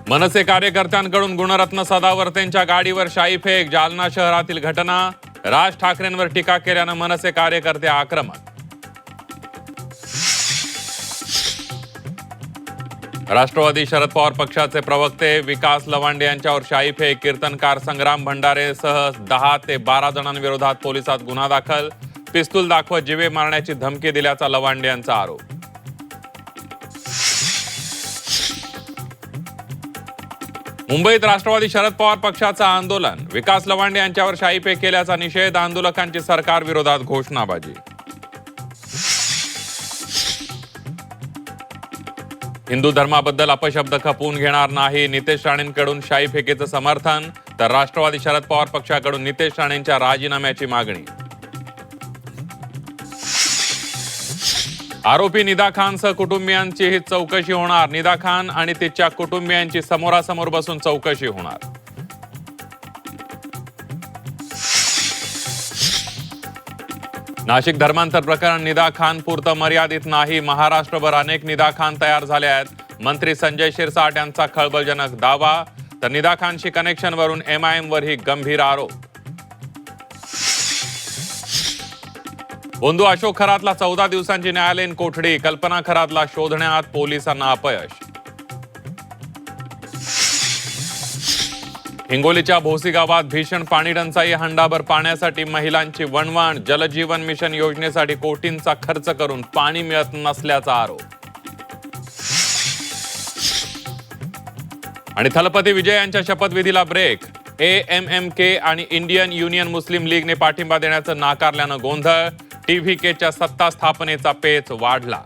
मनसे कार्यकर्त्यांकडून गुणरत्न सदावर्तेंच्या गाडीवर शाई फेक. जालना शहरातील घटना. राज ठाकरेंवर टीका केल्यानं मनसे कार्यकर्ते आक्रमक. राष्ट्रवादी शरद पवार पक्षाचे प्रवक्ते विकास लवांडे यांच्यावर शाई फेक. कीर्तनकार संग्राम भंडारेसह 10 ते 12 जणांविरोधात पोलिसात गुन्हा दाखल. पिस्तूल दाखवत जीवे मारण्याची धमकी दिल्याचा लवांडे यांचा आरोप. मुंबईत राष्ट्रवादी शरद पवार पक्षाचं आंदोलन. विकास लवांडे यांच्यावर शाई फेक केल्याचा निषेध. आंदोलकांची सरकार विरोधात घोषणाबाजी. हिंदू धर्माबद्दल अपशब्द खपवून घेणार नाही. नितेश राणेंकडून शाई फेकीचं समर्थन, तर राष्ट्रवादी शरद पवार पक्षाकडून नितेश राणेंच्या राजीनाम्याची मागणी. आरोपी निदा खानसह कुटुंबियांचीही चौकशी होणार. निदा खान आणि तिच्या कुटुंबियांची समोरासमोर बसून चौकशी होणार. नाशिक धर्मांतर प्रकरण निदा खान पुरतं मर्यादित नाही. महाराष्ट्रभर अनेक निदा खान तयार झाले आहेत. मंत्री संजय शिरसाट यांचा खळबळजनक दावा, तर निदा खानशी कनेक्शनवरून MIM वरही गंभीर आरोप. बोंधू अशोक खरातला 14 दिवसांची न्यायालयीन कोठडी. कल्पना खरातला शोधण्यात पोलिसांना अपयश. हिंगोलीच्या भोसी गावात भीषण पाणी टंचाई. हंडाभर पाण्यासाठी महिलांची वणवण. जलजीवन मिशन योजनेसाठी कोटींचा खर्च करून पाणी मिळत नसल्याचा आरोप. आणि थलपती विजय यांच्या शपथविधीला ब्रेक. AMMK आणि इंडियन युनियन मुस्लिम लीगने पाठिंबा देण्याचं नाकारल्यानं गोंधळ. TVKच्या सत्ता स्थापनेचा पेच वाढला.